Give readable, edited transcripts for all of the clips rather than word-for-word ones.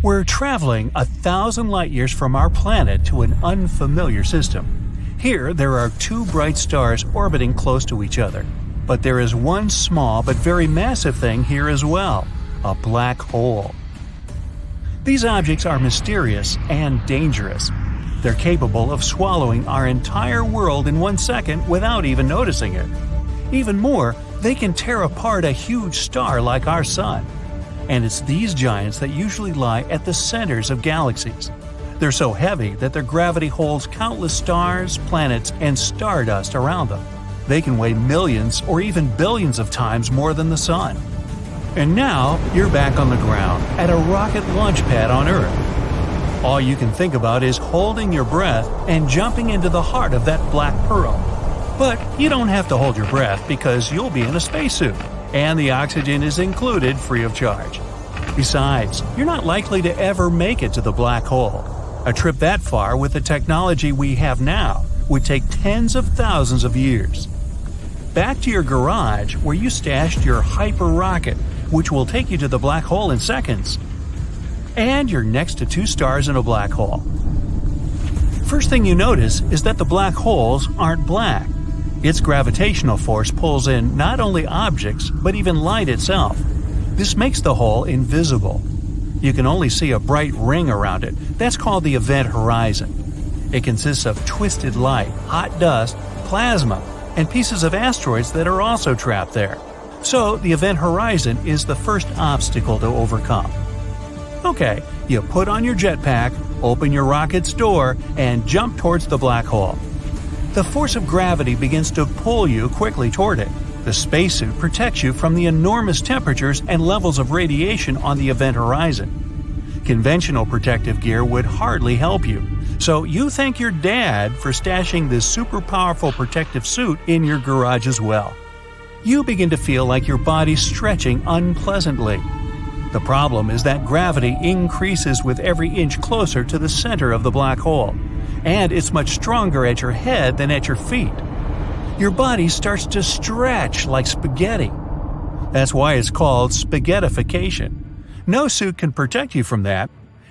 We're traveling 1,000 light-years from our planet to an unfamiliar system. Here, there are two bright stars orbiting close to each other. But there is one small but very massive thing here as well – a black hole. These objects are mysterious and dangerous. They're capable of swallowing our entire world in 1 second without even noticing it. Even more, they can tear apart a huge star like our Sun. And it's these giants that usually lie at the centers of galaxies. They're so heavy that their gravity holds countless stars, planets, and stardust around them. They can weigh millions or even billions of times more than the Sun. And now, you're back on the ground, at a rocket launch pad on Earth. All you can think about is holding your breath and jumping into the heart of that black pearl. But you don't have to hold your breath because you'll be in a spacesuit, and the oxygen is included free of charge. Besides, you're not likely to ever make it to the black hole. A trip that far with the technology we have now would take tens of thousands of years. Back to your garage where you stashed your hyper rocket, which will take you to the black hole in seconds. And you're next to two stars in a black hole. First thing you notice is that the black holes aren't black. Its gravitational force pulls in not only objects, but even light itself. This makes the hole invisible. You can only see a bright ring around it. That's called the event horizon. It consists of twisted light, hot dust, plasma, and pieces of asteroids that are also trapped there. So the event horizon is the first obstacle to overcome. Okay, you put on your jetpack, open your rocket's door, and jump towards the black hole. The force of gravity begins to pull you quickly toward it. The spacesuit protects you from the enormous temperatures and levels of radiation on the event horizon. Conventional protective gear would hardly help you, so you thank your dad for stashing this super powerful protective suit in your garage as well. You begin to feel like your body's stretching unpleasantly. The problem is that gravity increases with every inch closer to the center of the black hole, and it's much stronger at your head than at your feet. Your body starts to stretch like spaghetti. That's why it's called spaghettification. No suit can protect you from that,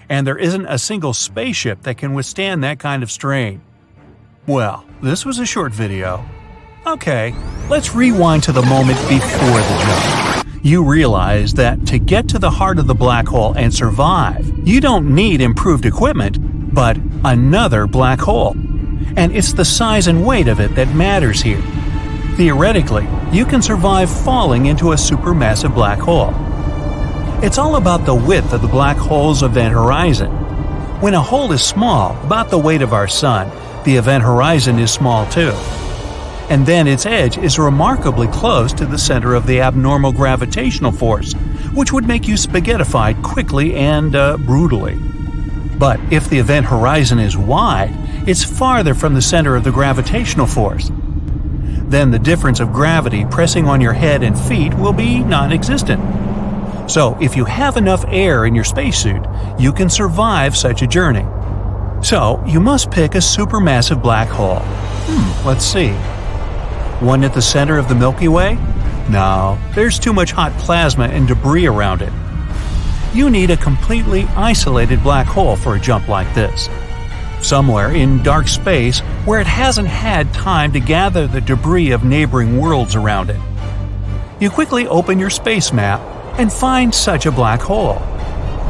and there isn't a single spaceship that can withstand that kind of strain. Well, this was a short video. Okay, let's rewind to the moment before the jump. You realize that to get to the heart of the black hole and survive, you don't need improved equipment, but another black hole. And it's the size and weight of it that matters here. Theoretically, you can survive falling into a supermassive black hole. It's all about the width of the black hole's event horizon. When a hole is small, about the weight of our Sun, the event horizon is small too. And then its edge is remarkably close to the center of the abnormal gravitational force, which would make you spaghettified quickly and brutally. But if the event horizon is wide, it's farther from the center of the gravitational force. Then the difference of gravity pressing on your head and feet will be non-existent. So if you have enough air in your spacesuit, you can survive such a journey. So you must pick a supermassive black hole. Let's see. One at the center of the Milky Way? No, there's too much hot plasma and debris around it. You need a completely isolated black hole for a jump like this. Somewhere in dark space where it hasn't had time to gather the debris of neighboring worlds around it. You quickly open your space map and find such a black hole.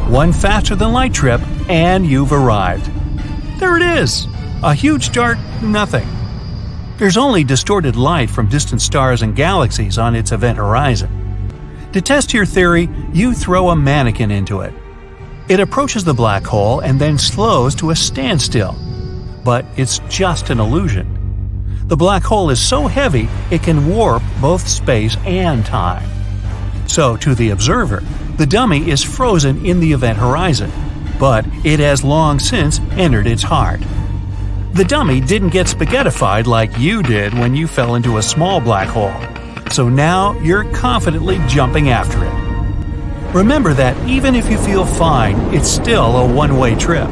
One faster than light trip, and you've arrived. There it is! A huge dark nothing. There's only distorted light from distant stars and galaxies on its event horizon. To test your theory, you throw a mannequin into it. It approaches the black hole and then slows to a standstill. But it's just an illusion. The black hole is so heavy it can warp both space and time. So to the observer, the dummy is frozen in the event horizon, but it has long since entered its heart. The dummy didn't get spaghettified like you did when you fell into a small black hole, so now you're confidently jumping after it. Remember that even if you feel fine, it's still a one-way trip.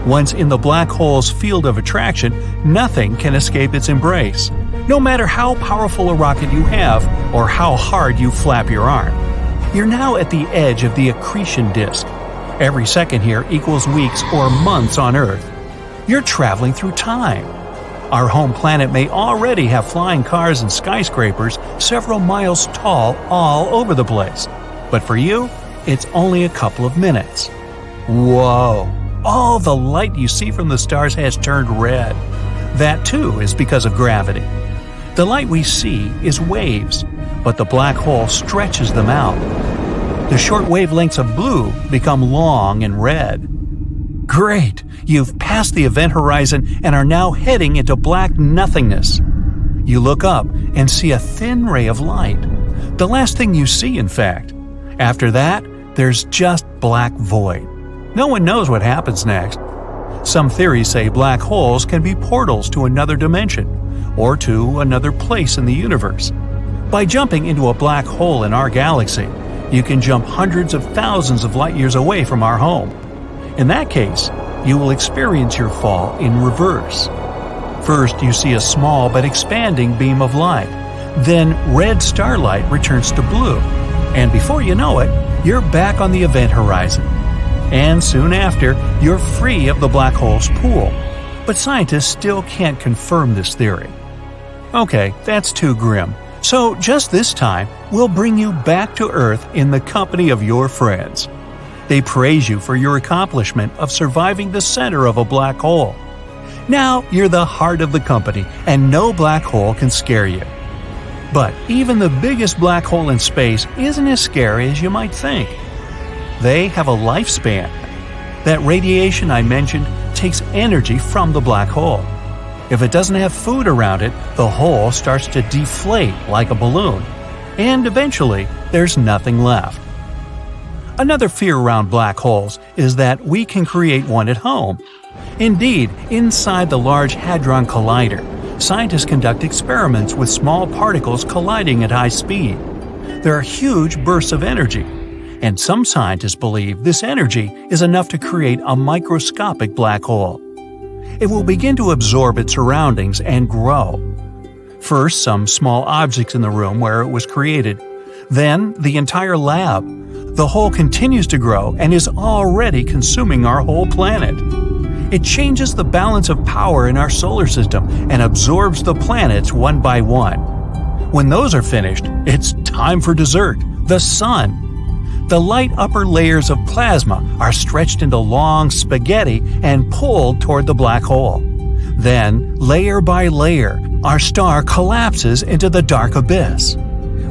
Once in the black hole's field of attraction, nothing can escape its embrace, no matter how powerful a rocket you have or how hard you flap your arm. You're now at the edge of the accretion disk. Every second here equals weeks or months on Earth. You're traveling through time. Our home planet may already have flying cars and skyscrapers several miles tall all over the place. But for you, it's only a couple of minutes. Whoa! All the light you see from the stars has turned red. That too is because of gravity. The light we see is waves, but the black hole stretches them out. The short wavelengths of blue become long and red. Great! You've passed the event horizon and are now heading into black nothingness. You look up and see a thin ray of light. The last thing you see, in fact. After that, there's just black void. No one knows what happens next. Some theories say black holes can be portals to another dimension, or to another place in the universe. By jumping into a black hole in our galaxy, you can jump hundreds of thousands of light years away from our home. In that case, you will experience your fall in reverse. First, you see a small but expanding beam of light. Then, red starlight returns to blue. And before you know it, you're back on the event horizon. And soon after, you're free of the black hole's pool. But scientists still can't confirm this theory. Okay, that's too grim. So just this time, we'll bring you back to Earth in the company of your friends. They praise you for your accomplishment of surviving the center of a black hole. Now you're the heart of the company, and no black hole can scare you. But even the biggest black hole in space isn't as scary as you might think. They have a lifespan. That radiation I mentioned takes energy from the black hole. If it doesn't have food around it, the hole starts to deflate like a balloon. And eventually, there's nothing left. Another fear around black holes is that we can create one at home. Indeed, inside the Large Hadron Collider, scientists conduct experiments with small particles colliding at high speed. There are huge bursts of energy, and some scientists believe this energy is enough to create a microscopic black hole. It will begin to absorb its surroundings and grow. First, some small objects in the room where it was created. Then, the entire lab. The hole continues to grow and is already consuming our whole planet. It changes the balance of power in our solar system and absorbs the planets one by one. When those are finished, it's time for dessert, the sun. The light upper layers of plasma are stretched into long spaghetti and pulled toward the black hole. Then, layer by layer, our star collapses into the dark abyss.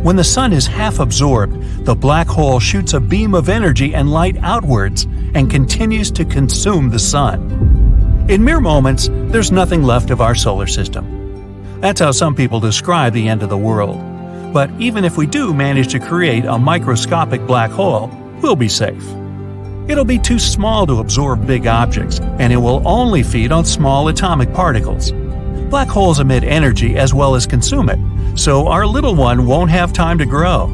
When the sun is half absorbed, the black hole shoots a beam of energy and light outwards and continues to consume the sun. In mere moments, there's nothing left of our solar system. That's how some people describe the end of the world. But even if we do manage to create a microscopic black hole, we'll be safe. It'll be too small to absorb big objects, and it will only feed on small atomic particles. Black holes emit energy as well as consume it, so our little one won't have time to grow.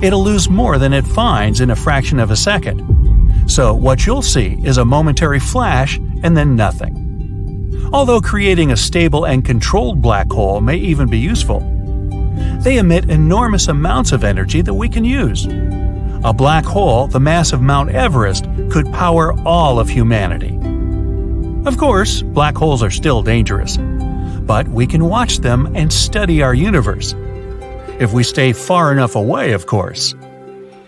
It'll lose more than it finds in a fraction of a second. So what you'll see is a momentary flash and then nothing. Although creating a stable and controlled black hole may even be useful, they emit enormous amounts of energy that we can use. A black hole the mass of Mount Everest could power all of humanity. Of course, black holes are still dangerous, but we can watch them and study our universe. If we stay far enough away, of course.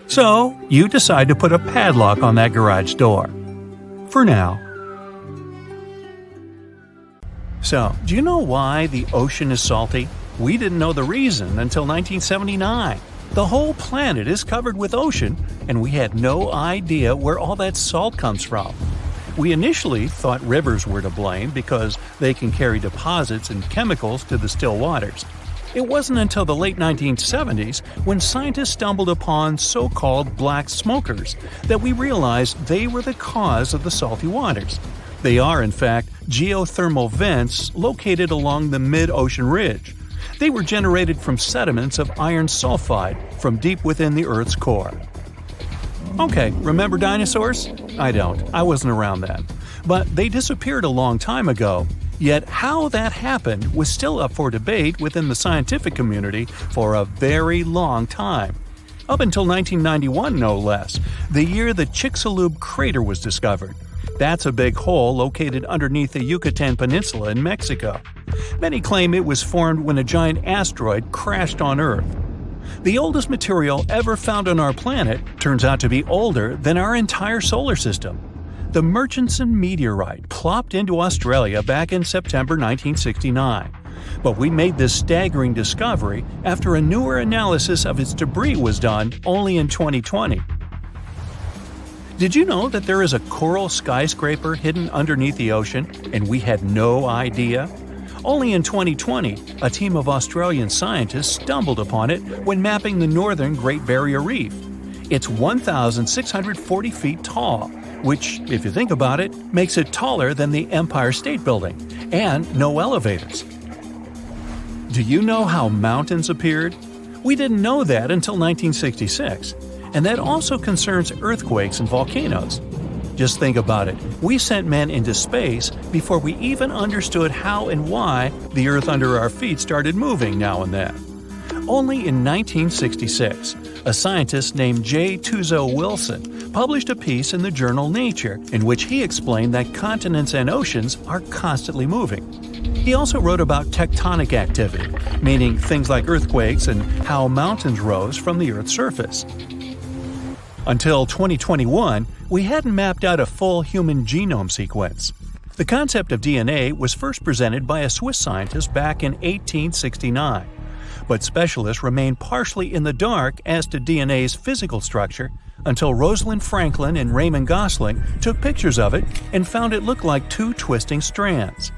So, you decide to put a padlock on that garage door. For now. So, do you know why the ocean is salty? We didn't know the reason until 1979. The whole planet is covered with ocean, and we had no idea where all that salt comes from. We initially thought rivers were to blame because they can carry deposits and chemicals to the still waters. It wasn't until the late 1970s when scientists stumbled upon so-called black smokers that we realized they were the cause of the salty waters. They are, in fact, geothermal vents located along the mid-ocean ridge. They were generated from sediments of iron sulfide from deep within the Earth's core. Okay, remember dinosaurs? I don't. I wasn't around then. But they disappeared a long time ago. Yet how that happened was still up for debate within the scientific community for a very long time. Up until 1991, no less, the year the Chicxulub crater was discovered. That's a big hole located underneath the Yucatan Peninsula in Mexico. Many claim it was formed when a giant asteroid crashed on Earth. The oldest material ever found on our planet turns out to be older than our entire solar system. The Murchison meteorite plopped into Australia back in September 1969. But we made this staggering discovery after a newer analysis of its debris was done only in 2020. Did you know that there is a coral skyscraper hidden underneath the ocean, and we had no idea? Only in 2020, a team of Australian scientists stumbled upon it when mapping the northern Great Barrier Reef. It's 1,640 feet tall, which, if you think about it, makes it taller than the Empire State Building, and no elevators. Do you know how mountains appeared? We didn't know that until 1966, and that also concerns earthquakes and volcanoes. Just think about it. We sent men into space before we even understood how and why the Earth under our feet started moving now and then. Only in 1966, a scientist named J. Tuzo Wilson published a piece in the journal Nature in which he explained that continents and oceans are constantly moving. He also wrote about tectonic activity, meaning things like earthquakes and how mountains rose from the Earth's surface. Until 2021, we hadn't mapped out a full human genome sequence. The concept of DNA was first presented by a Swiss scientist back in 1869, but specialists remained partially in the dark as to DNA's physical structure until Rosalind Franklin and Raymond Gosling took pictures of it and found it looked like two twisting strands.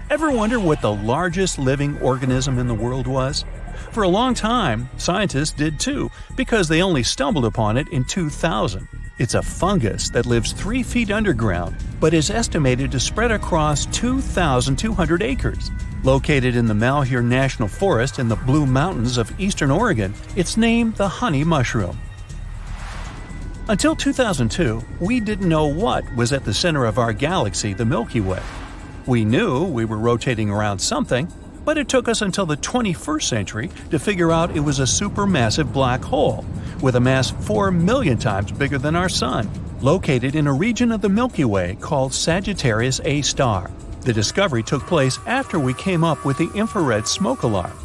Ever wonder what the largest living organism in the world was? For a long time, scientists did too, because they only stumbled upon it in 2000. It's a fungus that lives 3 feet underground, but is estimated to spread across 2,200 acres. Located in the Malheur National Forest in the Blue Mountains of eastern Oregon, it's named the honey mushroom. Until 2002, we didn't know what was at the center of our galaxy, the Milky Way. We knew we were rotating around something, but it took us until the 21st century to figure out it was a supermassive black hole, with a mass 4 million times bigger than our Sun, located in a region of the Milky Way called Sagittarius A star. The discovery took place after we came up with the infrared smoke alarm.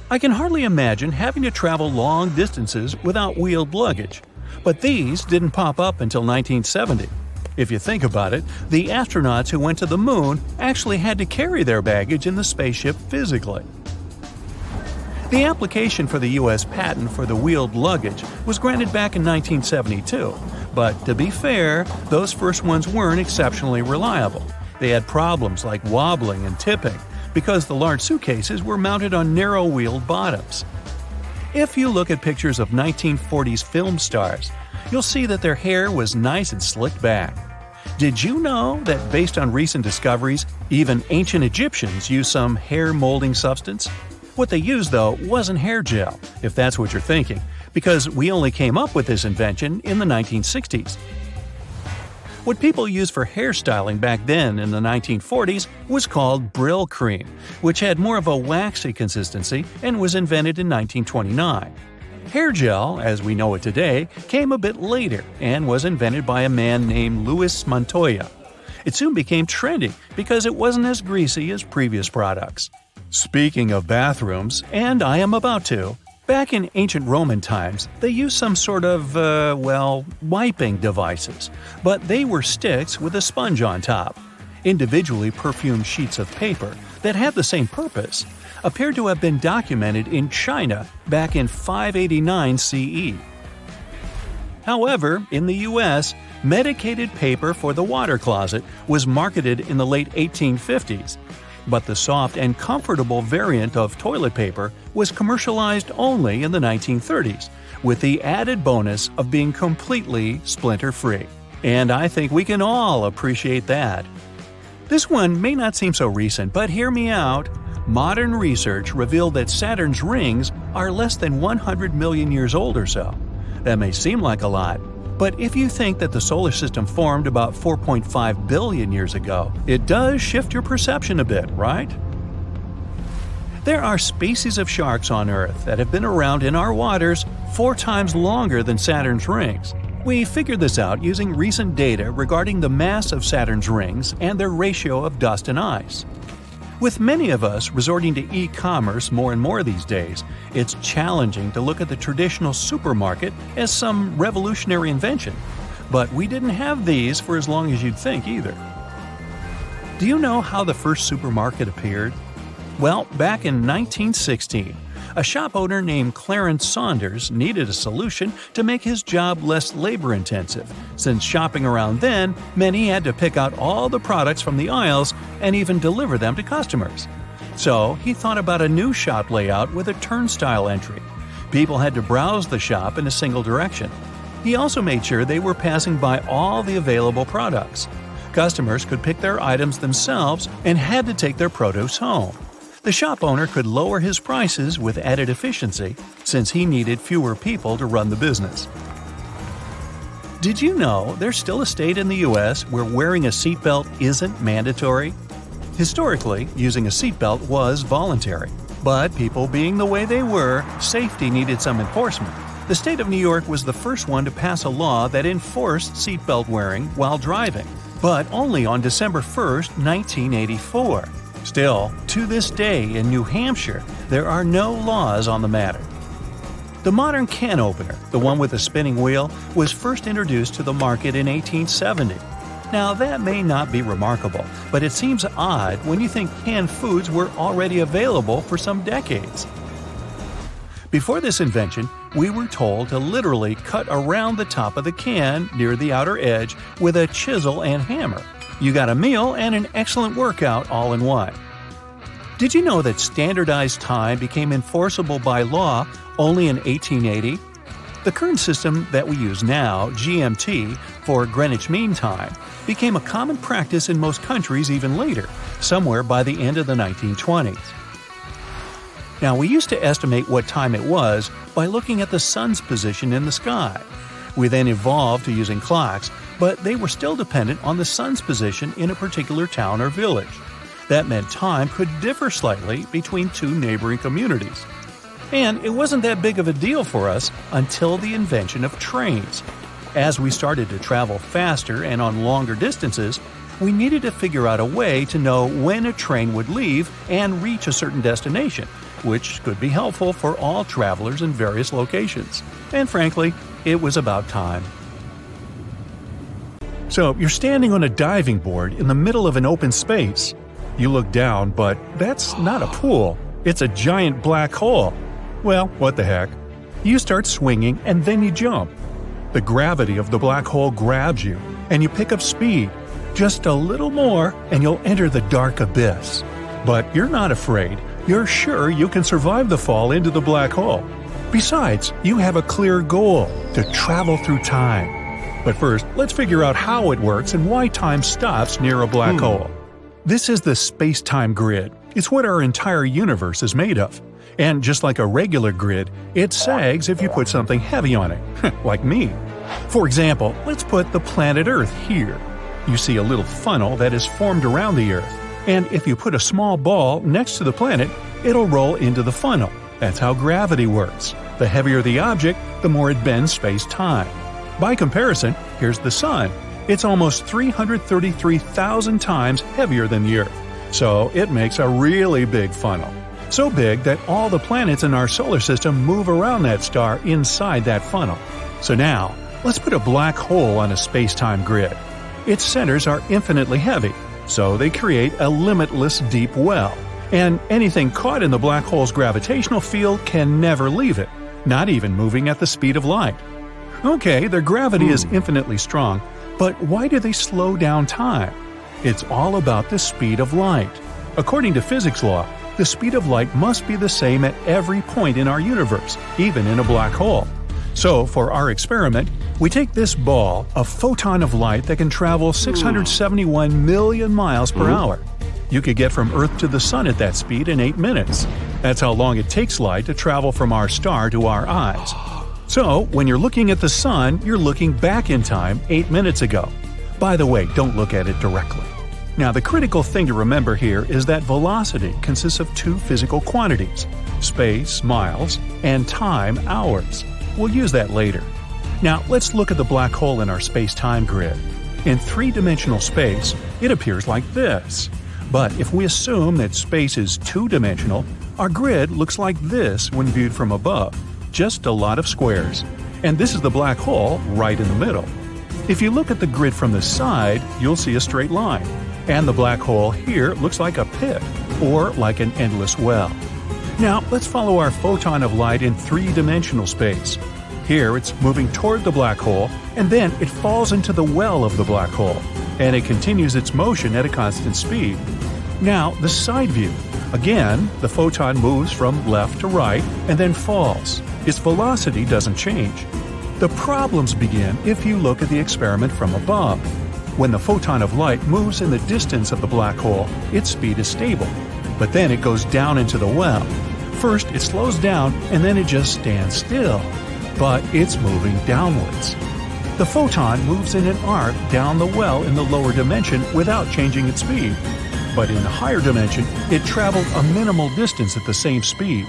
I can hardly imagine having to travel long distances without wheeled luggage, but these didn't pop up until 1970. If you think about it, the astronauts who went to the moon actually had to carry their baggage in the spaceship physically. The application for the U.S. patent for the wheeled luggage was granted back in 1972, but to be fair, those first ones weren't exceptionally reliable. They had problems like wobbling and tipping because the large suitcases were mounted on narrow-wheeled bottoms. If you look at pictures of 1940s film stars, you'll see that their hair was nice and slicked back. Did you know that based on recent discoveries, even ancient Egyptians used some hair molding substance? What they used, though, wasn't hair gel, if that's what you're thinking, because we only came up with this invention in the 1960s. What people used for hairstyling back then in the 1940s was called Brill cream, which had more of a waxy consistency and was invented in 1929. Hair gel, as we know it today, came a bit later and was invented by a man named Louis Montoya. It soon became trendy because it wasn't as greasy as previous products. Speaking of bathrooms, and I am about to, back in ancient Roman times, they used some sort of, wiping devices, but they were sticks with a sponge on top. Individually perfumed sheets of paper that had the same purpose appear to have been documented in China back in 589 CE. However, in the US, medicated paper for the water closet was marketed in the late 1850s, but the soft and comfortable variant of toilet paper was commercialized only in the 1930s, with the added bonus of being completely splinter-free. And I think we can all appreciate that. This one may not seem so recent, but hear me out. Modern research revealed that Saturn's rings are less than 100 million years old or so. That may seem like a lot, but if you think that the solar system formed about 4.5 billion years ago, it does shift your perception a bit, right? There are species of sharks on Earth that have been around in our waters 4 times longer than Saturn's rings. We figured this out using recent data regarding the mass of Saturn's rings and their ratio of dust and ice. With many of us resorting to e-commerce more and more these days, it's challenging to look at the traditional supermarket as some revolutionary invention. But we didn't have these for as long as you'd think either. Do you know how the first supermarket appeared? Well, back in 1916, a shop owner named Clarence Saunders needed a solution to make his job less labor-intensive, since shopping around then meant he had to pick out all the products from the aisles and even deliver them to customers. So he thought about a new shop layout with a turnstile entry. People had to browse the shop in a single direction. He also made sure they were passing by all the available products. Customers could pick their items themselves and had to take their produce home. The shop owner could lower his prices with added efficiency, since he needed fewer people to run the business. Did you know there's still a state in the U.S. where wearing a seatbelt isn't mandatory? Historically, using a seatbelt was voluntary, but people being the way they were, safety needed some enforcement. The state of New York was the first one to pass a law that enforced seatbelt wearing while driving, but only on December 1, 1984. Still, to this day in New Hampshire, there are no laws on the matter. The modern can opener, the one with a spinning wheel, was first introduced to the market in 1870. Now, that may not be remarkable, but it seems odd when you think canned foods were already available for some decades. Before this invention, we were told to literally cut around the top of the can near the outer edge with a chisel and hammer. You got a meal and an excellent workout all in one. Did you know that standardized time became enforceable by law only in 1880? The current system that we use now, GMT, for Greenwich Mean Time, became a common practice in most countries even later, somewhere by the end of the 1920s. Now, we used to estimate what time it was by looking at the sun's position in the sky. We then evolved to using clocks, but they were still dependent on the sun's position in a particular town or village. That meant time could differ slightly between two neighboring communities. And it wasn't that big of a deal for us until the invention of trains. As we started to travel faster and on longer distances, we needed to figure out a way to know when a train would leave and reach a certain destination, which could be helpful for all travelers in various locations. And frankly, it was about time. So, you're standing on a diving board in the middle of an open space. You look down, but that's not a pool. It's a giant black hole. Well, what the heck. You start swinging and then you jump. The gravity of the black hole grabs you, and you pick up speed. Just a little more, and you'll enter the dark abyss. But you're not afraid. You're sure you can survive the fall into the black hole. Besides, you have a clear goal to travel through time. But first, let's figure out how it works and why time stops near a black hole. This is the space-time grid. It's what our entire universe is made of. And just like a regular grid, it sags if you put something heavy on it, like me. For example, let's put the planet Earth here. You see a little funnel that is formed around the Earth. And if you put a small ball next to the planet, it'll roll into the funnel. That's how gravity works. The heavier the object, the more it bends space-time. By comparison, here's the Sun. It's almost 333,000 times heavier than the Earth, so it makes a really big funnel. So big that all the planets in our solar system move around that star inside that funnel. So now, let's put a black hole on a space-time grid. Its centers are infinitely heavy, so they create a limitless deep well. And anything caught in the black hole's gravitational field can never leave it, not even moving at the speed of light. Okay, their gravity is infinitely strong, but why do they slow down time? It's all about the speed of light. According to physics law, the speed of light must be the same at every point in our universe, even in a black hole. So, for our experiment, we take this ball, a photon of light that can travel 671 million miles per hour. You could get from Earth to the Sun at that speed in 8 minutes. That's how long it takes light to travel from our star to our eyes. So, when you're looking at the Sun, you're looking back in time 8 minutes ago. By the way, don't look at it directly. Now, the critical thing to remember here is that velocity consists of two physical quantities: space, miles, and time, hours. We'll use that later. Now, let's look at the black hole in our space-time grid. In three-dimensional space, it appears like this. But if we assume that space is two-dimensional, our grid looks like this when viewed from above, just a lot of squares. And this is the black hole right in the middle. If you look at the grid from the side, you'll see a straight line. And the black hole here looks like a pit, or like an endless well. Now, let's follow our photon of light in three-dimensional space. Here, it's moving toward the black hole, and then it falls into the well of the black hole, and it continues its motion at a constant speed. Now, the side view. Again, the photon moves from left to right and then falls. Its velocity doesn't change. The problems begin if you look at the experiment from above. When the photon of light moves in the distance of the black hole, its speed is stable. But then it goes down into the well. First, it slows down and then it just stands still. But it's moving downwards. The photon moves in an arc down the well in the lower dimension without changing its speed. But in the higher dimension, it traveled a minimal distance at the same speed.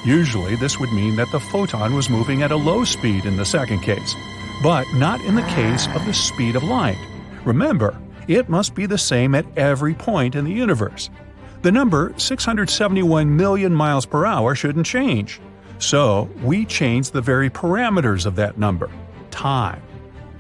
Usually, this would mean that the photon was moving at a low speed in the second case, but not in the case of the speed of light. Remember, it must be the same at every point in the universe. The number 671 million miles per hour shouldn't change. So, we change the very parameters of that number: time.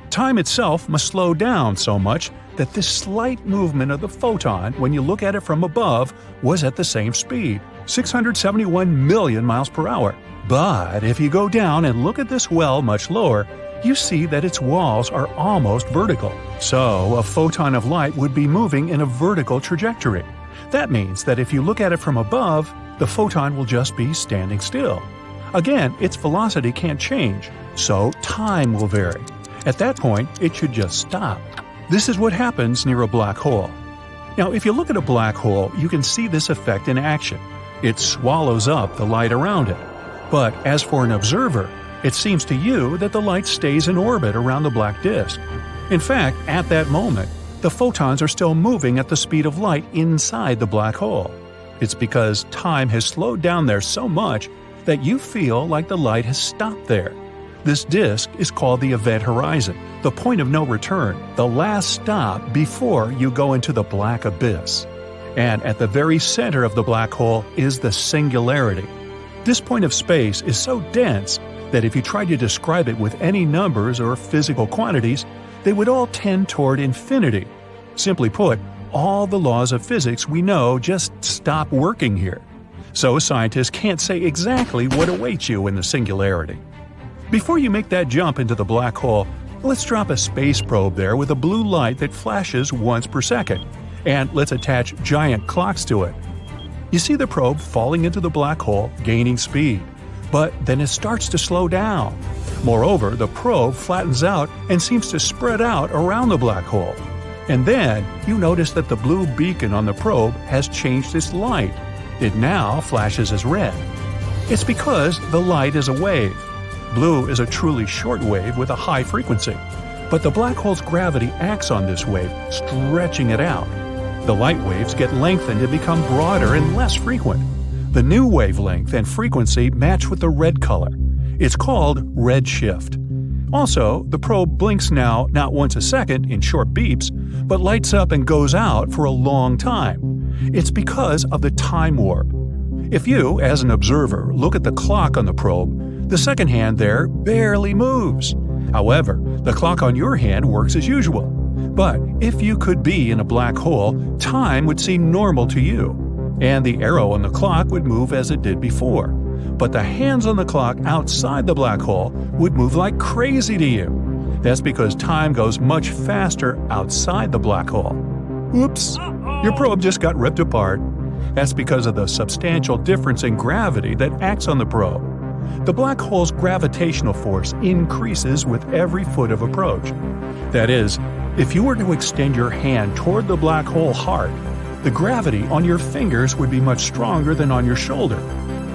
Time itself must slow down so much that this slight movement of the photon, when you look at it from above, was at the same speed, 671 million miles per hour. But if you go down and look at this well much lower, you see that its walls are almost vertical. So, a photon of light would be moving in a vertical trajectory. That means that if you look at it from above, the photon will just be standing still. Again, its velocity can't change, so time will vary. At that point, it should just stop. This is what happens near a black hole. Now, if you look at a black hole, you can see this effect in action. It swallows up the light around it. But as for an observer, it seems to you that the light stays in orbit around the black disk. In fact, at that moment, the photons are still moving at the speed of light inside the black hole. It's because time has slowed down there so much that you feel like the light has stopped there. This disk is called the event horizon, the point of no return, the last stop before you go into the black abyss. And at the very center of the black hole is the singularity. This point of space is so dense that if you tried to describe it with any numbers or physical quantities, they would all tend toward infinity. Simply put, all the laws of physics we know just stop working here. So scientists can't say exactly what awaits you in the singularity. Before you make that jump into the black hole, let's drop a space probe there with a blue light that flashes once per second, and let's attach giant clocks to it. You see the probe falling into the black hole, gaining speed. But then it starts to slow down. Moreover, the probe flattens out and seems to spread out around the black hole. And then you notice that the blue beacon on the probe has changed its light. It now flashes as red. It's because the light is a wave. Blue is a truly short wave with a high frequency. But the black hole's gravity acts on this wave, stretching it out. The light waves get lengthened and become broader and less frequent. The new wavelength and frequency match with the red color. It's called redshift. Also, the probe blinks now not once a second in short beeps, but lights up and goes out for a long time. It's because of the time warp. If you, as an observer, look at the clock on the probe, the second hand there barely moves. However, the clock on your hand works as usual. But if you could be in a black hole, time would seem normal to you, and the arrow on the clock would move as it did before. But the hands on the clock outside the black hole would move like crazy to you. That's because time goes much faster outside the black hole. Oops, your probe just got ripped apart. That's because of the substantial difference in gravity that acts on the probe. The black hole's gravitational force increases with every foot of approach. That is, if you were to extend your hand toward the black hole hard, the gravity on your fingers would be much stronger than on your shoulder.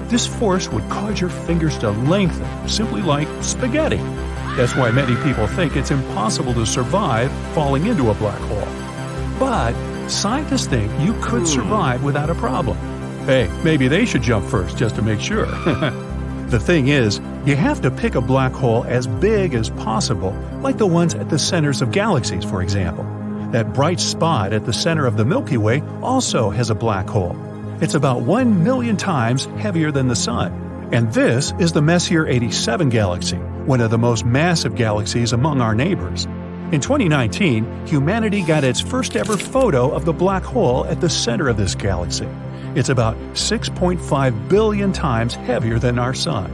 This force would cause your fingers to lengthen, simply like spaghetti. That's why many people think it's impossible to survive falling into a black hole. But scientists think you could survive without a problem. Hey, maybe they should jump first just to make sure. The thing is, you have to pick a black hole as big as possible, like the ones at the centers of galaxies, for example. That bright spot at the center of the Milky Way also has a black hole. It's about 1 million times heavier than the Sun. And this is the Messier 87 galaxy, one of the most massive galaxies among our neighbors. In 2019, humanity got its first ever photo of the black hole at the center of this galaxy. It's about 6.5 billion times heavier than our Sun.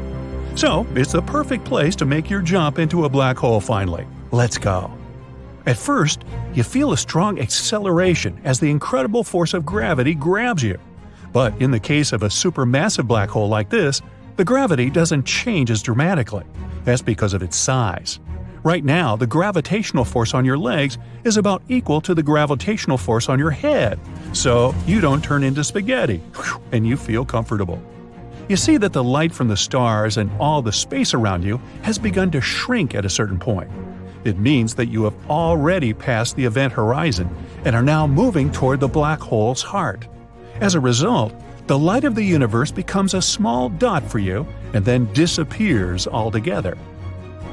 So, it's the perfect place to make your jump into a black hole finally. Let's go. At first, you feel a strong acceleration as the incredible force of gravity grabs you. But in the case of a supermassive black hole like this, the gravity doesn't change as dramatically. That's because of its size. Right now, the gravitational force on your legs is about equal to the gravitational force on your head, so you don't turn into spaghetti, and you feel comfortable. You see that the light from the stars and all the space around you has begun to shrink at a certain point. It means that you have already passed the event horizon and are now moving toward the black hole's heart. As a result, the light of the universe becomes a small dot for you and then disappears altogether.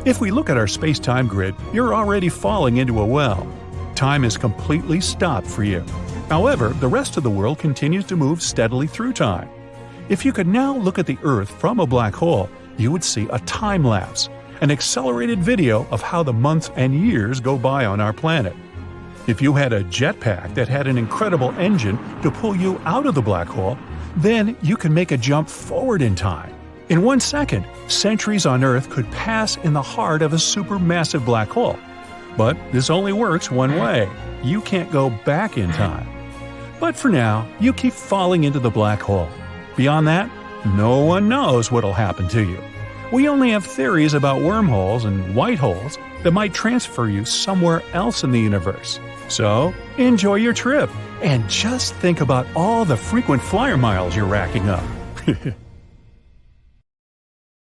If we look at our space-time grid, you're already falling into a well. Time is completely stopped for you. However, the rest of the world continues to move steadily through time. If you could now look at the Earth from a black hole, you would see a time-lapse, an accelerated video of how the months and years go by on our planet. If you had a jetpack that had an incredible engine to pull you out of the black hole, then you can make a jump forward in time. In 1 second, centuries on Earth could pass in the heart of a supermassive black hole. But this only works one way. You can't go back in time. But for now, you keep falling into the black hole. Beyond that, no one knows what'll happen to you. We only have theories about wormholes and white holes that might transfer you somewhere else in the universe. So, enjoy your trip, and just think about all the frequent flyer miles you're racking up.